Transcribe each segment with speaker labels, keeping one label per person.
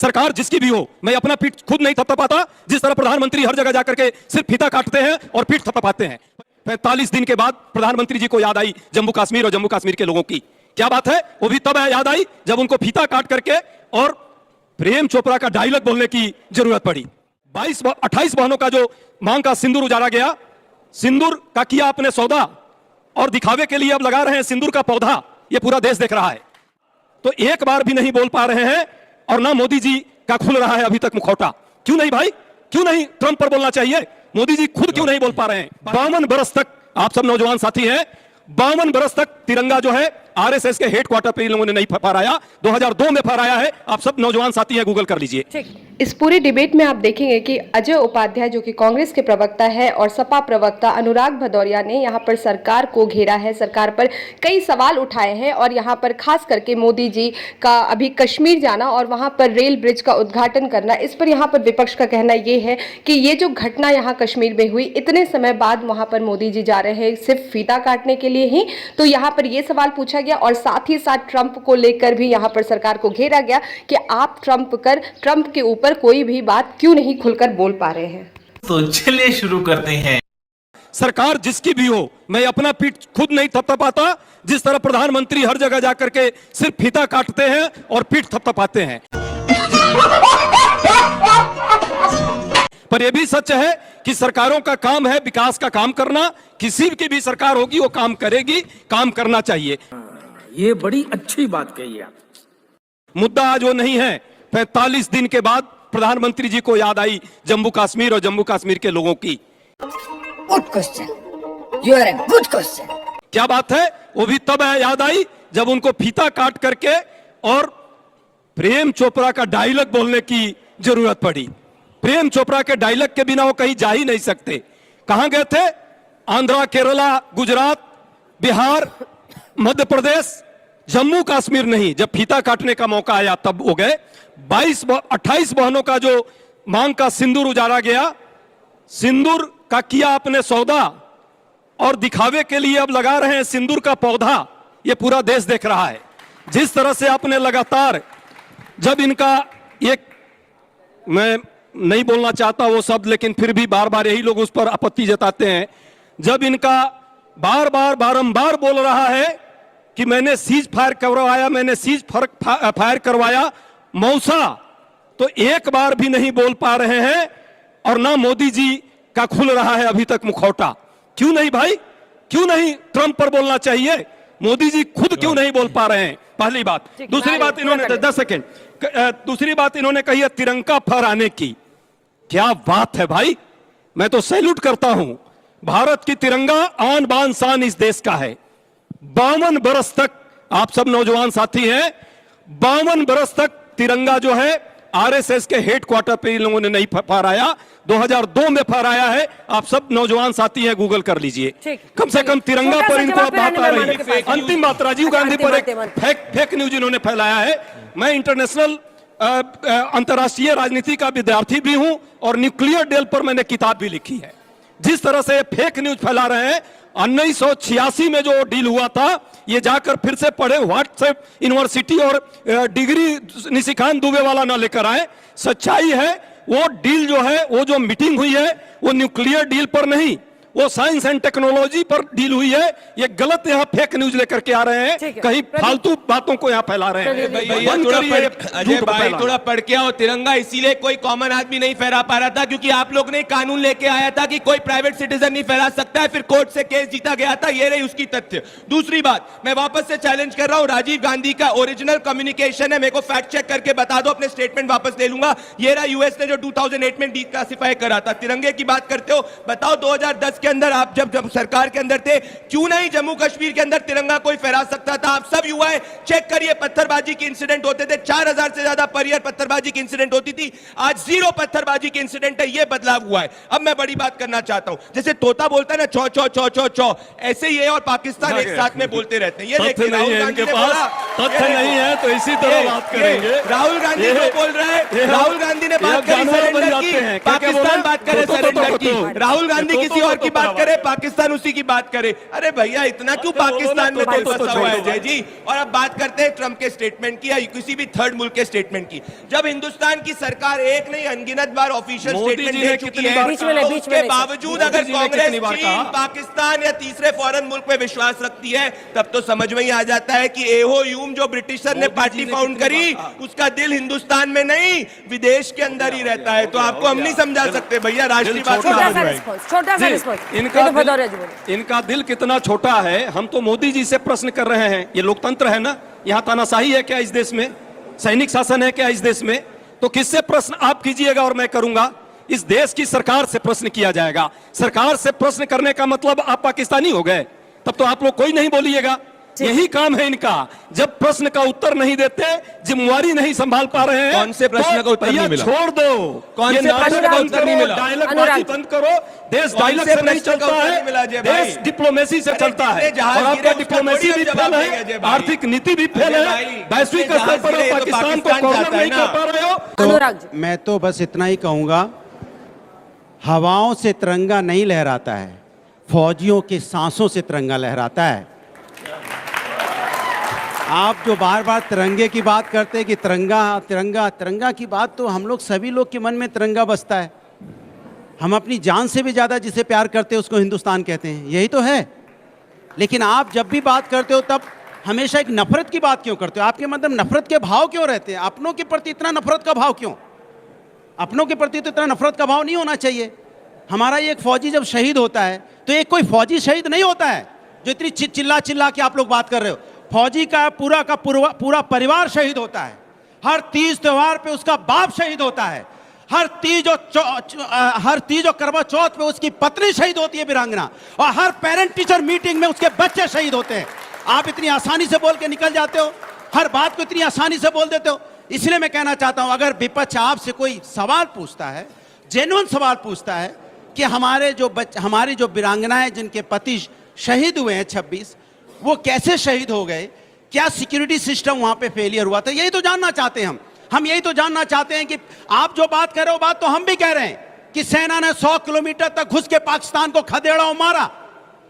Speaker 1: सरकार जिसकी भी हो, मैं अपना पीठ खुद नहीं थपथपाता। जिस तरह प्रधानमंत्री हर जगह जाकर के सिर्फ फीता काटते हैं और पीठ थपथपाते हैं। 45 दिन के बाद प्रधानमंत्री जी को याद आई जम्मू कश्मीर और जम्मू कश्मीर के लोगों की। क्या बात है, वो भी तब याद आई जब उनको फीता काट करके और प्रेम चोपड़ा का डायलॉग बोलने की जरूरत पड़ी। 28 बहनों का जो मांग का सिंदूर उजाड़ा गया, सिंदूर का किया अपने सौदा और दिखावे के लिए अब लगा रहे हैं सिंदूर का पौधा। ये पूरा देश देख रहा है। तो एक बार भी नहीं बोल पा रहे हैं और ना मोदी जी का खुल रहा है अभी तक मुखौटा। क्यों नहीं भाई, क्यों नहीं ट्रंप पर बोलना चाहिए? मोदी जी खुद क्यों नहीं बोल पा रहे हैं? 52 बरस तक, आप सब नौजवान साथी हैं, 52 बरस तक तिरंगा जो है आरएसएस के हेडक्वार्टर पे इन लोगों ने नहीं फहराया। 2002 में फहराया है। आप सब नौजवान साथी हैं, गूगल कर लीजिए।
Speaker 2: इस पूरे डिबेट में आप देखेंगे कि अजय उपाध्याय जो कि कांग्रेस के प्रवक्ता है और सपा प्रवक्ता अनुराग भदौरिया ने यहाँ पर सरकार को घेरा है, सरकार पर कई सवाल उठाए हैं और यहाँ पर खास करके मोदी जी का अभी कश्मीर जाना और वहाँ पर रेल ब्रिज का उद्घाटन करना, इस पर यहाँ पर विपक्ष का कहना ये है कि ये जो घटना यहाँ कश्मीर में हुई, इतने समय बाद वहाँ पर मोदी जी जा रहे हैं सिर्फ फीता काटने के लिए ही। तो यहाँ पर ये सवाल पूछा गया और साथ ही साथ ट्रंप को लेकर भी यहाँ पर सरकार को घेरा गया कि आप ट्रंप के ऊपर कोई भी बात क्यों नहीं खुलकर बोल पा रहे हैं।
Speaker 3: तो चलिए शुरू करते हैं।
Speaker 1: सरकार जिसकी भी हो, मैं अपना पीठ खुद नहीं थपथपाता। जिस तरह प्रधानमंत्री हर जगह जाकर के सिर्फ फीता काटते हैं और पीठ थपथपाते हैं। पर यह भी सच है कि सरकारों का काम है विकास का काम करना। किसी की भी सरकार होगी वो काम करेगी, काम करना चाहिए।
Speaker 4: ये बड़ी अच्छी बात कही है।
Speaker 1: मुद्दा आज वो नहीं है। 45 दिन के बाद प्रधानमंत्री जी को याद आई जम्मू कश्मीर और जम्मू कश्मीर के लोगों की।
Speaker 5: Good question, you are a good question.
Speaker 1: क्या बात है, वो भी तब याद आई जब उनको फीता काट करके और प्रेम चोपड़ा का डायलॉग बोलने की जरूरत पड़ी। प्रेम चोपड़ा के डायलॉग के बिना वो कहीं जा ही नहीं सकते। कहां गए थे? आंध्रा, केरला, गुजरात, बिहार, मध्य प्रदेश, जम्मू कश्मीर नहीं। जब फीता काटने का मौका आया तब हो गए। 28 बहनों का जो मांग का सिंदूर उजाड़ा गया, सिंदूर का किया अपने सौदा और दिखावे के लिए अब लगा रहे हैं सिंदूर का पौधा। ये पूरा देश देख रहा है। जिस तरह से आपने लगातार, जब इनका एक, मैं नहीं बोलना चाहता वो शब्द, लेकिन फिर भी बार बार यही लोग उस पर आपत्ति जताते हैं, जब इनका बारंबार बोल रहा है कि मैंने सीज फायर करवाया, मैंने सीज फायर करवाया मौसा, तो एक बार भी नहीं बोल पा रहे हैं और ना मोदी जी का खुल रहा है अभी तक मुखौटा। क्यों नहीं भाई, क्यों नहीं ट्रंप पर बोलना चाहिए? मोदी जी खुद क्यों नहीं बोल पा रहे हैं? पहली बात। दूसरी बात इन्होंने 10 सेकेंड, दूसरी बात इन्होंने कही है तिरंगा फहराने की। क्या बात है भाई, मैं तो सैल्यूट करता हूं। भारत की तिरंगा आन बान शान इस देश का है। 52 बरस तक, आप सब नौजवान साथी हैं, 52 बरस तक तिरंगा जो है आरएसएस के हेडक्वार्टर पे इन लोगों ने नहीं फहराया। 2002 में फहराया है। आप सब नौजवान साथी हैं, गूगल कर लीजिए। कम से कम तिरंगा पर इनको बात आ रही है। अंतिम बात, राजीव गांधी पर एक फेक न्यूज इन्होंने फैलाया है। मैं इंटरनेशनल अंतर्राष्ट्रीय राजनीति का विद्यार्थी भी हूं और न्यूक्लियर डील पर मैंने किताब भी लिखी है। जिस तरह से फेक न्यूज फैला रहे हैं, 1986 में जो डील हुआ था, ये जाकर फिर से पढ़े, व्हाट्सएप यूनिवर्सिटी और डिग्री निशिकांत दुबे वाला ना लेकर आए। सच्चाई है, वो डील जो है, वो जो मीटिंग हुई है, वो न्यूक्लियर डील पर नहीं, वो साइंस एंड टेक्नोलॉजी पर डील हुई है। ये गलत यहाँ फेक न्यूज लेकर के आ रहे हैं, कहीं फालतू बातों को यहाँ फैला रहे हैं।
Speaker 3: अजय भाई थोड़ा पढ़ के आओ। तिरंगा इसीलिए कोई कॉमन आदमी नहीं फहरा पा रहा था क्योंकि आप लोग ने कानून लेके आया था कि कोई प्राइवेट सिटीजन नहीं फहरा सकता है, फिर कोर्ट से केस जीता गया था। ये रही उसकी तथ्य। दूसरी बात, मैं वापस से चैलेंज कर रहा हूं, राजीव गांधी का ओरिजिनल कम्युनिकेशन है, मेरे को फैक्ट चेक करके बता दो, अपने स्टेटमेंट वापस ले लूंगा। ये रहा यूएस ने जो 2008 में डिक्लासिफाई करा था। तिरंगे की बात करते हो, बताओ 2010 के अंदर आप जब सरकार के अंदर थे, क्यों नहीं जम्मू कश्मीर के अंदर तिरंगा कोई फहरा सकता था? आप सब युवा है, चेक करिए, पत्थरबाजी के इंसिडेंट होते थे, 4000 से ज्यादा पर ईयर पत्थरबाजी की इंसिडेंट होती थी। आज 0 पत्थरबाजी की इंसिडेंट है। यह बदलाव हुआ है। अब मैं बड़ी बात करना चाहता हूं, जैसे तोता बोलता है ना चौ चौ चौ चौ चौ, ऐसे ये और पाकिस्तान एक साथ में बोलते रहते हैं। ये देखिए, राहुल गांधी ने बोला,
Speaker 1: तथ्य नहीं है तो इसी तरह बात करेंगे।
Speaker 3: राहुल गांधी जो बोल रहा है, राहुल गांधी ने बात करी सरेंडर की,
Speaker 1: हैं, क्या क्या बोल रहे
Speaker 3: पाकिस्तान
Speaker 1: हैं?
Speaker 3: बात करे
Speaker 1: तो
Speaker 3: सरेंडर की, राहुल गांधी किसी और की बात करे, पाकिस्तान उसी की बात करे। अरे भैया इतना क्यों पाकिस्तान में दिल फंसा हुआ है जय जी। और अब बात करते हैं ट्रंप के स्टेटमेंट की या किसी भी थर्ड मुल्क के स्टेटमेंट की। जब हिंदुस्तान की सरकार एक नहीं अनगिनत बार ऑफिशियल
Speaker 1: मोदी
Speaker 3: स्टेटमेंट
Speaker 1: जी ने
Speaker 3: दे चुकी
Speaker 1: कितनी
Speaker 3: है,
Speaker 1: बार
Speaker 5: बीच में
Speaker 3: तो
Speaker 5: नहीं,
Speaker 3: उसके बावजूद अगर
Speaker 1: मोदी जी ने
Speaker 3: कांग्रेस
Speaker 1: कितनी बार
Speaker 3: चीन,
Speaker 1: कहा?
Speaker 3: पाकिस्तान या तीसरे फॉरेन मुल्क में विश्वास रखती है, तब तो समझ में ही आ जाता है कि एहो यूम जो ब्रिटिशर ने पार्टी फाउंड करी, उसका दिल हिंदुस्तान में नहीं विदेश के अंदर ही रहता है। तो आपको हम नहीं समझा सकते भैया, राष्ट्रीय बात
Speaker 5: छोटा सा
Speaker 3: समझ में।
Speaker 5: रिस्पॉन्स, छोटा सा
Speaker 1: जी,
Speaker 5: रिस्पॉन्स।
Speaker 1: इनका दिल कितना छोटा है, हम तो मोदी जी से प्रश्न कर रहे हैं। ये लोकतंत्र है ना, यहाँ तानाशाही है क्या इस देश में? सैनिक शासन है क्या इस देश में? तो किससे प्रश्न आप कीजिएगा और मैं करूंगा? इस देश की सरकार से प्रश्न किया जाएगा। सरकार से प्रश्न करने का मतलब आप पाकिस्तानी हो गए, तब तो आप लोग कोई नहीं बोलिएगा। यही काम है इनका, जब प्रश्न का उत्तर नहीं देते, जिम्मेवारी नहीं संभाल पा रहे हैं।
Speaker 3: कौन से प्रश्न का उत्तर
Speaker 1: भैया
Speaker 3: नहीं मिला?
Speaker 1: छोड़ दो,
Speaker 3: कौन
Speaker 1: ये
Speaker 3: से
Speaker 1: नाटक
Speaker 3: प्रश्न का
Speaker 1: बंद
Speaker 3: उत्तर नहीं
Speaker 1: करो,
Speaker 3: मिला?
Speaker 1: डायलॉग
Speaker 5: अनुराग
Speaker 1: बाजी बंद करो। देश
Speaker 3: कौन
Speaker 1: डायलॉग
Speaker 3: से
Speaker 1: से नहीं
Speaker 3: प्रश्न का
Speaker 1: चलता
Speaker 3: उत्तर
Speaker 1: है,
Speaker 3: नहीं मिला जय
Speaker 1: देश
Speaker 3: भाई?
Speaker 1: डिप्लोमेसी से
Speaker 3: अरे
Speaker 1: चलता है।
Speaker 3: कितने जहाज
Speaker 1: और
Speaker 3: गिरे,
Speaker 1: आपका
Speaker 3: उसका
Speaker 1: डिप्लोमेसी
Speaker 3: थोड़ी
Speaker 1: भी
Speaker 3: अब
Speaker 1: फेल
Speaker 3: जवाब
Speaker 1: है,
Speaker 3: देंगे जय भाई।
Speaker 1: आर्थिक नीति भी फेल
Speaker 3: अरे
Speaker 1: है,
Speaker 3: भाई,
Speaker 1: वैश्विक
Speaker 3: कितने
Speaker 1: स्तर पर
Speaker 3: जहाज गिरे, तो
Speaker 1: पाकिस्तान को
Speaker 3: पाकिस्तान
Speaker 1: कॉर्नर
Speaker 3: चाहता है
Speaker 1: नहीं
Speaker 3: ना।
Speaker 1: कर पा रहे हो।
Speaker 5: अनुराग जी,
Speaker 6: मैं तो बस इतना ही कहूँगा, हवाओं से तिरंगा नहीं लहराता है, फौजियों के सांसों से तिरंगा लहराता है। आप जो बार बार तिरंगे की बात करते हैं कि तिरंगा तिरंगा तिरंगा की बात, तो हम लोग सभी लोग के मन में तिरंगा बसता है। हम अपनी जान से भी ज़्यादा जिसे प्यार करते हैं उसको हिंदुस्तान कहते हैं, यही तो है। लेकिन आप जब भी बात करते हो तब हमेशा एक नफरत की बात क्यों करते हो? आपके मतलब नफरत के भाव क्यों रहते हैं? अपनों के प्रति इतना नफरत का भाव क्यों? अपनों के प्रति तो इतना नफरत का भाव नहीं होना चाहिए। हमारा ये एक फौजी जब शहीद होता है तो एक कोई फौजी शहीद नहीं होता है जो इतनी चिल्ला चिल्ला के आप लोग बात कर रहे हो। फौजी का पूरा परिवार शहीद होता है। हर तीज त्योहार पे उसका बाप शहीद होता है। हर तीज और करवा चौथ पे उसकी पत्नी शहीद होती है, वीरांगना। और हर पेरेंट टीचर मीटिंग में उसके बच्चे शहीद होते हैं। आप इतनी आसानी से बोल के निकल जाते हो, हर बात को इतनी आसानी से बोल देते हो। इसलिए मैं कहना चाहता हूं, अगर विपक्ष आपसे कोई सवाल पूछता है, जेन्युइन सवाल पूछता है कि हमारी जो वीरांगनाएं जिनके पति शहीद हुए हैं 26, वो कैसे शहीद हो गए, क्या सिक्योरिटी सिस्टम वहां पे फेलियर हुआ था, यही तो जानना चाहते हैं हम यही तो जानना चाहते हैं कि आप जो बात कर रहे हो, बात तो हम भी कह रहे हैं कि सेना ने 100 किलोमीटर तक घुस के पाकिस्तान को खदेड़ा और मारा।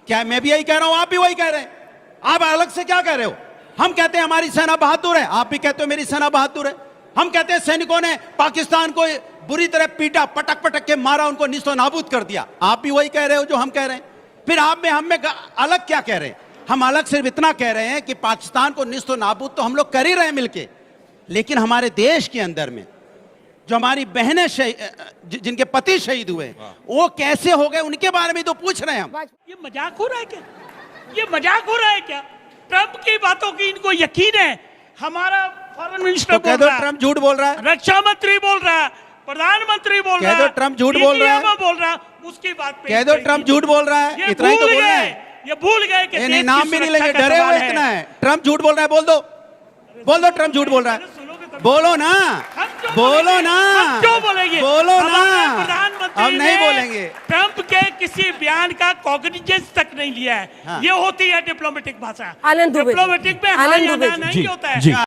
Speaker 6: क्या मैं भी यही कह रहा हूं, आप भी वही कह रहे हैं? आप अलग से क्या कह रहे हो? हम कहते हैं हमारी सेना बहादुर है, आप भी कहते हो मेरी सेना बहादुर है। हम कहते हैं सैनिकों ने पाकिस्तान को बुरी तरह पीटा, पटक पटक के मारा, उनको निस्तो नाबूद कर दिया। आप भी वही कह रहे हो जो हम कह रहे हैं। फिर आप में हम में अलग क्या कह रहे हैं? हम अलग सिर्फ इतना कह रहे हैं कि पाकिस्तान को निस्तो नाबूद तो हम लोग कर ही रहे हैं मिलके, लेकिन हमारे देश के अंदर में जो हमारी बहनें जिनके पति शहीद हुए वो कैसे हो गए, उनके बारे में तो पूछ रहे हैं हम।
Speaker 7: ये मजाक हो रहा है क्या? ये मजाक हो रहा है क्या? ट्रंप की बातों की इनको यकीन है। हमारा फॉरेन मिनिस्टर
Speaker 6: तो कह
Speaker 7: बोल
Speaker 6: दो
Speaker 7: रहा है,
Speaker 6: ट्रंप झूठ बोल रहा है,
Speaker 7: रक्षा मंत्री बोल रहा है, प्रधानमंत्री बोल रहा है,
Speaker 6: कह दो ट्रंप झूठ बोल रहा है,
Speaker 7: बोल रहा है, उसकी बात पे
Speaker 6: कह दो ट्रंप झूठ बोल रहा है,
Speaker 7: ये
Speaker 6: इतना ही तो
Speaker 7: भूल
Speaker 6: बोल रहा
Speaker 7: गए,
Speaker 6: है।
Speaker 7: ये भूल गए कि
Speaker 6: नहीं,
Speaker 7: देश
Speaker 6: नाम
Speaker 7: की
Speaker 6: भी नहीं
Speaker 7: सुरक्षा
Speaker 6: लेंगे,
Speaker 7: का
Speaker 6: डरे
Speaker 7: सवाल
Speaker 6: हुए इतना है। ट्रंप झूठ बोल रहा है, बोल दो ट्रंप झूठ बोल रहा है, बोलो ना, बोलो ना,
Speaker 7: हम क्यों बोलेंगे?
Speaker 6: बोलो
Speaker 7: हम अपने
Speaker 6: ना,
Speaker 7: प्रधानमंत्री
Speaker 6: हम नहीं
Speaker 7: ने
Speaker 6: बोलेंगे।
Speaker 7: ट्रंप के किसी बयान का कॉग्निजेंस तक नहीं लिया है।
Speaker 6: हाँ।
Speaker 7: ये होती है डिप्लोमेटिक भाषा।
Speaker 5: आनंद दुबे।
Speaker 7: डिप्लोमेटिक में हाँ
Speaker 5: आनंद
Speaker 7: या
Speaker 5: दुबे
Speaker 7: ना
Speaker 5: जी।
Speaker 7: नहीं होता है।